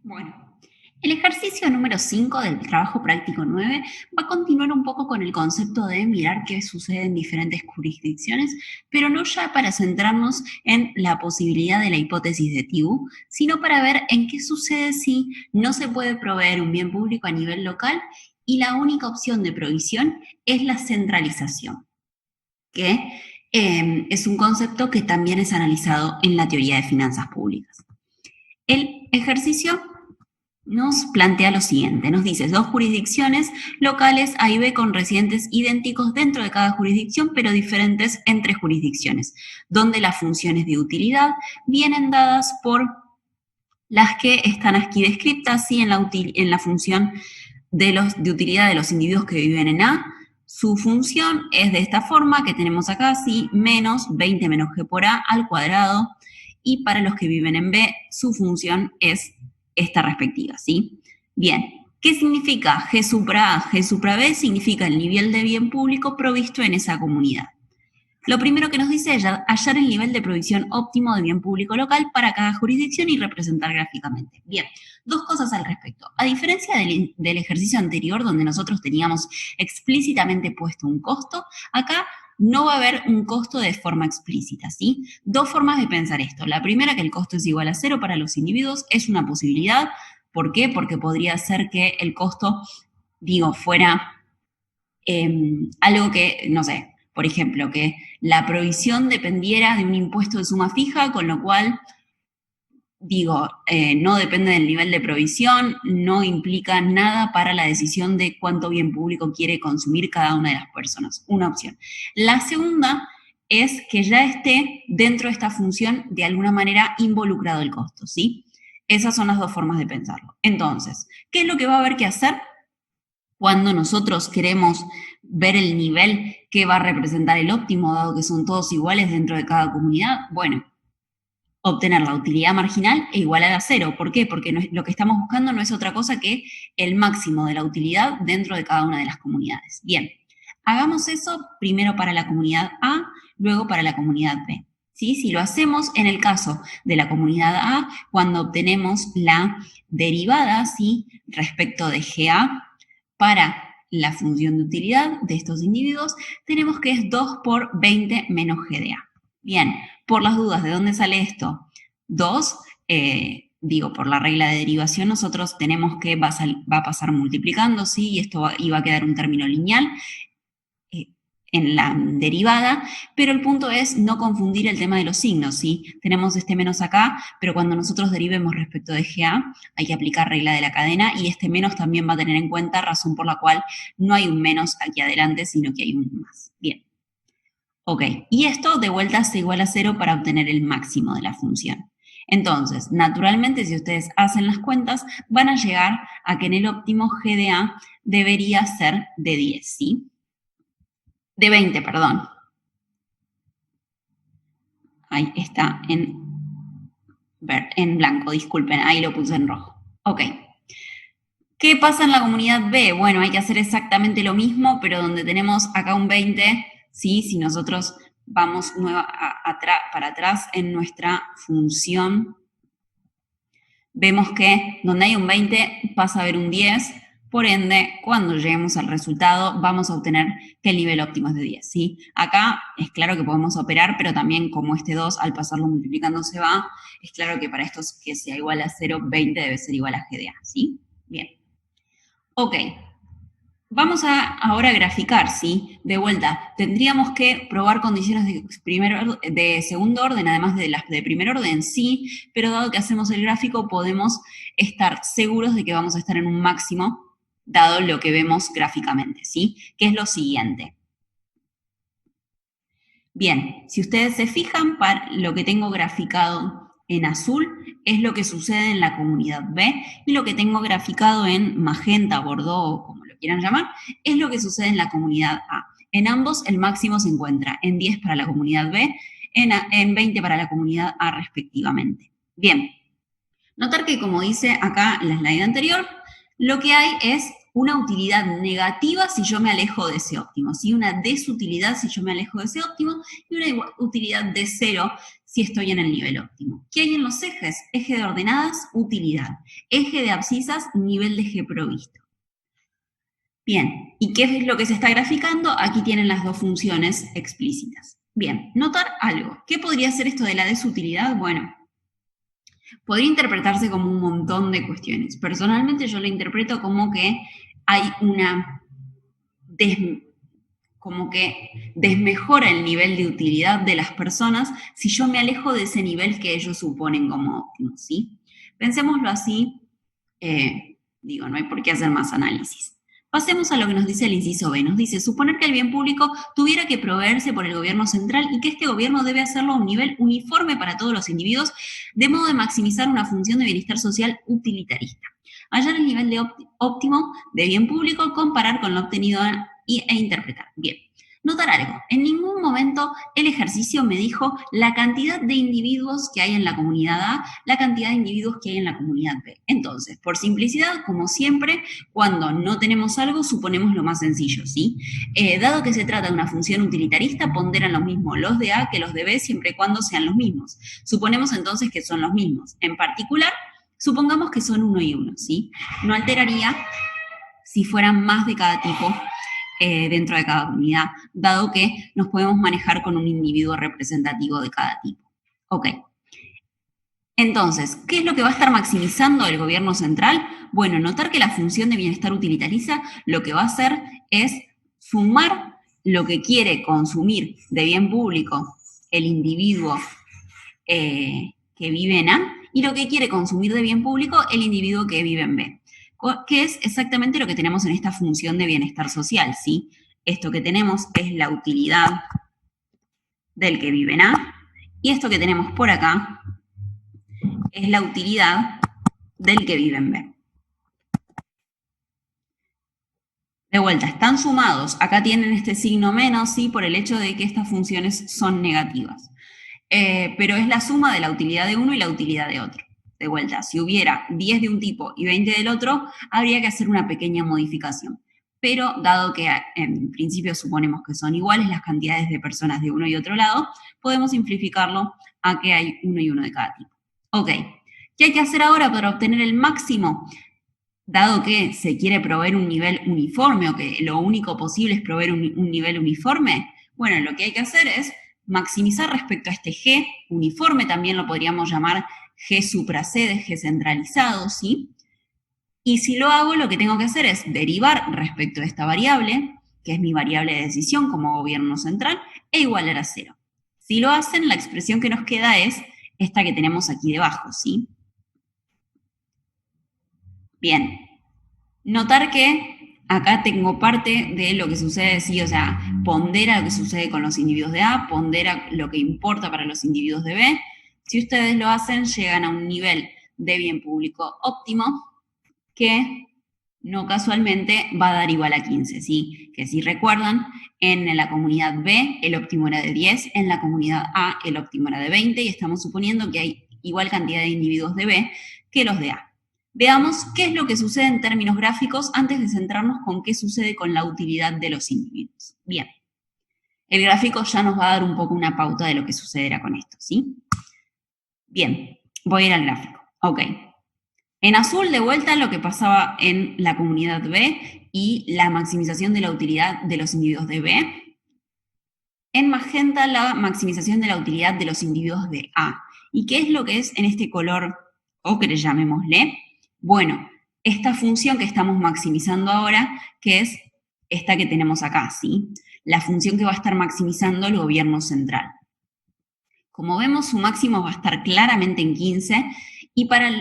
Bueno, el ejercicio número 5 del trabajo práctico 9 va a continuar un poco con el concepto de mirar qué sucede en diferentes jurisdicciones, pero no ya para centrarnos en la posibilidad de la hipótesis de TIBU, sino para ver en qué sucede si no se puede proveer un bien público a nivel local y la única opción de provisión es la centralización, que es un concepto que también es analizado en la teoría de finanzas públicas. El ejercicio nos plantea lo siguiente, nos dice dos jurisdicciones locales A y B con residentes idénticos dentro de cada jurisdicción, pero diferentes entre jurisdicciones, donde las funciones de utilidad vienen dadas por las que están aquí descritas, ¿sí? en la función de utilidad de los individuos que viven en A. Su función es de esta forma que tenemos acá, ¿sí? menos 20 menos G por A al cuadrado, y para los que viven en B, su función es esta respectiva, ¿sí? Bien, ¿qué significa G supra A? G supra B significa el nivel de bien público provisto en esa comunidad. Lo primero que nos dice es hallar el nivel de provisión óptimo de bien público local para cada jurisdicción y representar gráficamente. Bien, dos cosas al respecto. A diferencia del ejercicio anterior, donde nosotros teníamos explícitamente puesto un costo, acá no va a haber un costo de forma explícita, ¿sí? Dos formas de pensar esto. La primera, que el costo es igual a 0 para los individuos, es una posibilidad. ¿Por qué? Porque podría ser que el costo, fuera algo que, no sé, por ejemplo, que la provisión dependiera de un impuesto de suma fija, con lo cual, no depende del nivel de provisión, no implica nada para la decisión de cuánto bien público quiere consumir cada una de las personas. Una opción. La segunda es que ya esté dentro de esta función de alguna manera involucrado el costo, ¿sí? Esas son las dos formas de pensarlo. Entonces, ¿qué es lo que va a haber que hacer cuando nosotros queremos ver el nivel que va a representar el óptimo, dado que son todos iguales dentro de cada comunidad? Bueno, obtener la utilidad marginal e igualar a 0. ¿Por qué? Porque lo que estamos buscando no es otra cosa que el máximo de la utilidad dentro de cada una de las comunidades. Bien, hagamos eso primero para la comunidad A, luego para la comunidad B. ¿Sí? Si lo hacemos en el caso de la comunidad A, cuando obtenemos la derivada, ¿sí? respecto de GA para la función de utilidad de estos individuos, tenemos que es 2 por 20 menos GDA. Bien, por las dudas, ¿de dónde sale esto? 2, por la regla de derivación, nosotros tenemos que va a pasar multiplicando, ¿sí? Y esto iba a quedar un término lineal en la derivada, pero el punto es no confundir el tema de los signos, ¿sí? Tenemos este menos acá, pero cuando nosotros derivemos respecto de GA, hay que aplicar regla de la cadena, y este menos también va a tener en cuenta, razón por la cual no hay un menos aquí adelante, sino que hay un más. Bien. Ok, y esto de vuelta es igual a 0 para obtener el máximo de la función. Entonces, naturalmente, si ustedes hacen las cuentas, van a llegar a que en el óptimo GDA debería ser de 10, ¿sí? De 20, perdón. Ahí está en blanco, disculpen, ahí lo puse en rojo. Ok. ¿Qué pasa en la comunidad B? Bueno, hay que hacer exactamente lo mismo, pero donde tenemos acá un 20, ¿sí? Si nosotros vamos para atrás en nuestra función, vemos que donde hay un 20 pasa a haber un 10, por ende, cuando lleguemos al resultado, vamos a obtener que el nivel óptimo es de 10, ¿sí? Acá es claro que podemos operar, pero también como este 2, al pasarlo multiplicando se va, es claro que para estos que sea igual a 0, 20 debe ser igual a GDA, ¿sí? Bien. Ok. Vamos a ahora graficar, ¿sí? De vuelta, tendríamos que probar condiciones de segundo orden, además de las de primer orden, sí, pero dado que hacemos el gráfico, podemos estar seguros de que vamos a estar en un máximo, dado lo que vemos gráficamente, ¿sí? Que es lo siguiente. Bien, si ustedes se fijan, lo que tengo graficado en azul es lo que sucede en la comunidad B, y lo que tengo graficado en magenta, bordó, como lo quieran llamar, es lo que sucede en la comunidad A. En ambos el máximo se encuentra en 10 para la comunidad B, en 20 para la comunidad A respectivamente. Bien, notar que como dice acá en la slide anterior, lo que hay es una utilidad negativa si yo me alejo de ese óptimo, ¿sí? Una desutilidad si yo me alejo de ese óptimo, y una utilidad de 0 si estoy en el nivel óptimo. ¿Qué hay en los ejes? Eje de ordenadas, utilidad. Eje de abscisas, nivel de G provisto. Bien, ¿y qué es lo que se está graficando? Aquí tienen las dos funciones explícitas. Bien, notar algo. ¿Qué podría ser esto de la desutilidad? Bueno, podría interpretarse como un montón de cuestiones. Personalmente yo lo interpreto como que hay una como que desmejora el nivel de utilidad de las personas si yo me alejo de ese nivel que ellos suponen como óptimo, ¿sí? Pensémoslo así, no hay por qué hacer más análisis. Pasemos a lo que nos dice el inciso B. Nos dice, suponer que el bien público tuviera que proveerse por el gobierno central y que este gobierno debe hacerlo a un nivel uniforme para todos los individuos, de modo de maximizar una función de bienestar social utilitarista. Hallar el nivel de óptimo de bien público, comparar con lo obtenido e interpretar. Bien, notar algo. En ningún momento el ejercicio me dijo la cantidad de individuos que hay en la comunidad A, la cantidad de individuos que hay en la comunidad B. Entonces, por simplicidad, como siempre, cuando no tenemos algo, suponemos lo más sencillo, ¿sí? Dado que se trata de una función utilitarista, ponderan lo mismo los de A que los de B siempre y cuando sean los mismos. Suponemos entonces que son los mismos. En particular, supongamos que son 1 y 1, ¿sí? No alteraría si fueran más de cada tipo dentro de cada unidad, dado que nos podemos manejar con un individuo representativo de cada tipo. Ok. Entonces, ¿qué es lo que va a estar maximizando el gobierno central? Bueno, notar que la función de bienestar utilitariza lo que va a hacer es sumar lo que quiere consumir de bien público el individuo que vive en A y lo que quiere consumir de bien público el individuo que vive en B, que es exactamente lo que tenemos en esta función de bienestar social, ¿sí? Esto que tenemos es la utilidad del que vive en A, y esto que tenemos por acá es la utilidad del que vive en B. De vuelta, están sumados. Acá tienen este signo menos, ¿sí? Por el hecho de que estas funciones son negativas. Pero es la suma de la utilidad de uno y la utilidad de otro. De vuelta, si hubiera 10 de un tipo y 20 del otro, habría que hacer una pequeña modificación. Pero dado que en principio suponemos que son iguales las cantidades de personas de uno y otro lado, podemos simplificarlo a que hay uno y uno de cada tipo. Ok, ¿qué hay que hacer ahora para obtener el máximo? Dado que se quiere proveer un nivel uniforme o que lo único posible es proveer un nivel uniforme, bueno, lo que hay que hacer es maximizar respecto a este G uniforme, también lo podríamos llamar G supra C de G centralizado, ¿sí? Y si lo hago, lo que tengo que hacer es derivar respecto a esta variable, que es mi variable de decisión como gobierno central, e igualar a 0. Si lo hacen, la expresión que nos queda es esta que tenemos aquí debajo, ¿sí? Bien, notar que acá tengo parte de lo que sucede, sí, o sea, pondera lo que sucede con los individuos de A, pondera lo que importa para los individuos de B. Si ustedes lo hacen, llegan a un nivel de bien público óptimo que no casualmente va a dar igual a 15, ¿sí? Que si recuerdan, en la comunidad B el óptimo era de 10, en la comunidad A el óptimo era de 20 y estamos suponiendo que hay igual cantidad de individuos de B que los de A. Veamos qué es lo que sucede en términos gráficos antes de centrarnos con qué sucede con la utilidad de los individuos. Bien, el gráfico ya nos va a dar un poco una pauta de lo que sucederá con esto, ¿sí? Bien, voy a ir al gráfico. Ok. En azul, de vuelta, lo que pasaba en la comunidad B y la maximización de la utilidad de los individuos de B. En magenta, la maximización de la utilidad de los individuos de A. ¿Y qué es lo que es en este color ocre, llamémosle? Bueno, esta función que estamos maximizando ahora, que es esta que tenemos acá, ¿sí? La función que va a estar maximizando el gobierno central. Como vemos, su máximo va a estar claramente en 15 y para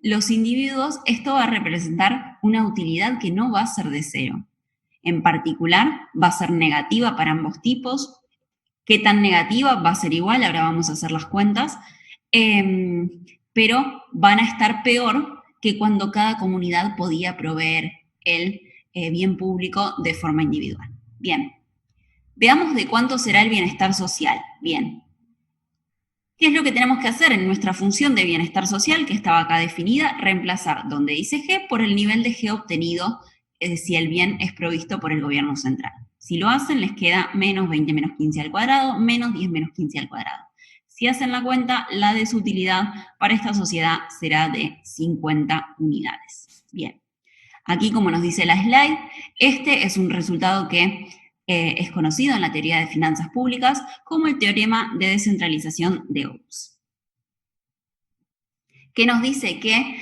los individuos esto va a representar una utilidad que no va a ser de 0. En particular, va a ser negativa para ambos tipos. ¿Qué tan negativa? Va a ser igual, ahora vamos a hacer las cuentas, pero van a estar peor que cuando cada comunidad podía proveer el bien público de forma individual. Bien, veamos de cuánto será el bienestar social. Bien, ¿qué es lo que tenemos que hacer en nuestra función de bienestar social, que estaba acá definida? Reemplazar donde dice G por el nivel de G obtenido si el bien es provisto por el gobierno central. Si lo hacen, les queda menos 20 menos 15 al cuadrado, menos 10 menos 15 al cuadrado. Si hacen la cuenta, la desutilidad para esta sociedad será de 50 unidades. Bien, aquí como nos dice la slide, este es un resultado que es conocido en la teoría de finanzas públicas como el teorema de descentralización de Oaks, que nos dice que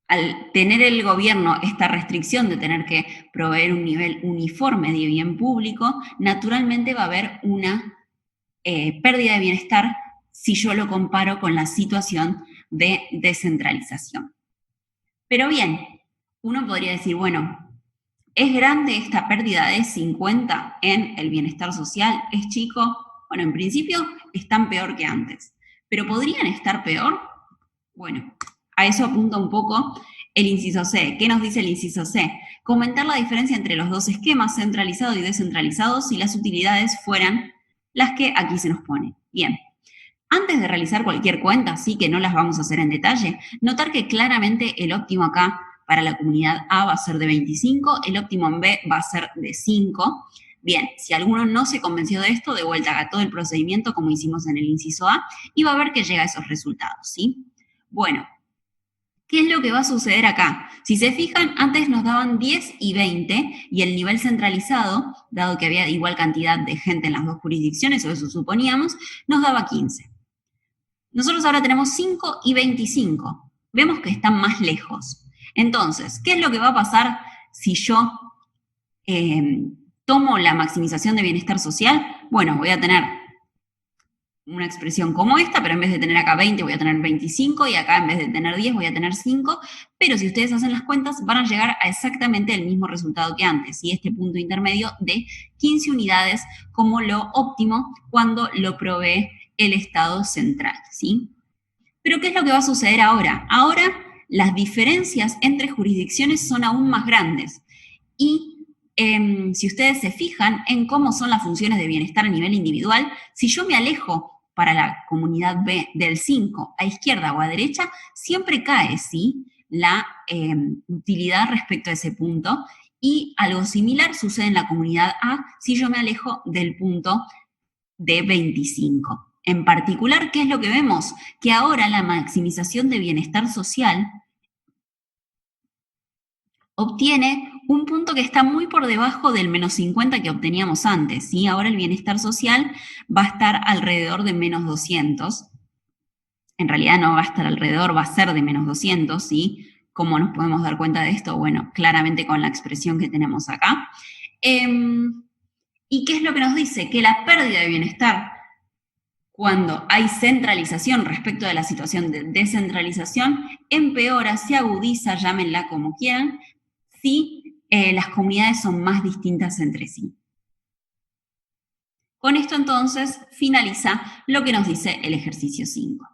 al tener el gobierno esta restricción de tener que proveer un nivel uniforme de bien público, naturalmente va a haber una pérdida de bienestar si yo lo comparo con la situación de descentralización. Pero bien, uno podría decir, bueno, ¿es grande esta pérdida de 50 en el bienestar social? ¿Es chico? Bueno, en principio están peor que antes. ¿Pero podrían estar peor? Bueno, a eso apunta un poco el inciso C. ¿Qué nos dice el inciso C? Comentar la diferencia entre los dos esquemas, centralizado y descentralizado, si las utilidades fueran las que aquí se nos pone. Bien, antes de realizar cualquier cuenta, sí que no las vamos a hacer en detalle, notar que claramente el óptimo acá para la comunidad A va a ser de 25, el óptimo en B va a ser de 5. Bien, si alguno no se convenció de esto, de vuelta haga todo el procedimiento como hicimos en el inciso A y va a ver que llega a esos resultados, ¿sí? Bueno, ¿qué es lo que va a suceder acá? Si se fijan, antes nos daban 10 y 20 y el nivel centralizado, dado que había igual cantidad de gente en las dos jurisdicciones, o eso suponíamos, nos daba 15. Nosotros ahora tenemos 5 y 25. Vemos que están más lejos. Entonces, ¿qué es lo que va a pasar si yo tomo la maximización de bienestar social? Bueno, voy a tener una expresión como esta, pero en vez de tener acá 20 voy a tener 25 y acá en vez de tener 10 voy a tener 5, pero si ustedes hacen las cuentas van a llegar a exactamente el mismo resultado que antes, y este punto intermedio de 15 unidades como lo óptimo cuando lo provee el Estado central, ¿sí? Pero ¿qué es lo que va a suceder ahora? Ahora las diferencias entre jurisdicciones son aún más grandes y si ustedes se fijan en cómo son las funciones de bienestar a nivel individual, si yo me alejo para la comunidad B del 5 a izquierda o a derecha, siempre cae, ¿sí? La utilidad respecto a ese punto, y algo similar sucede en la comunidad A si yo me alejo del punto de 25. En particular, ¿qué es lo que vemos? Que ahora la maximización de bienestar social obtiene un punto que está muy por debajo del menos 50 que obteníamos antes, ¿sí? Ahora el bienestar social va a estar alrededor de menos 200. En realidad no va a estar alrededor, va a ser de menos 200, ¿sí? ¿Cómo nos podemos dar cuenta de esto? Bueno, claramente con la expresión que tenemos acá. ¿Y qué es lo que nos dice? Que la pérdida de bienestar cuando hay centralización respecto de la situación de descentralización empeora, se agudiza, llámenla como quieran, si las comunidades son más distintas entre sí. Con esto entonces finaliza lo que nos dice el ejercicio 5.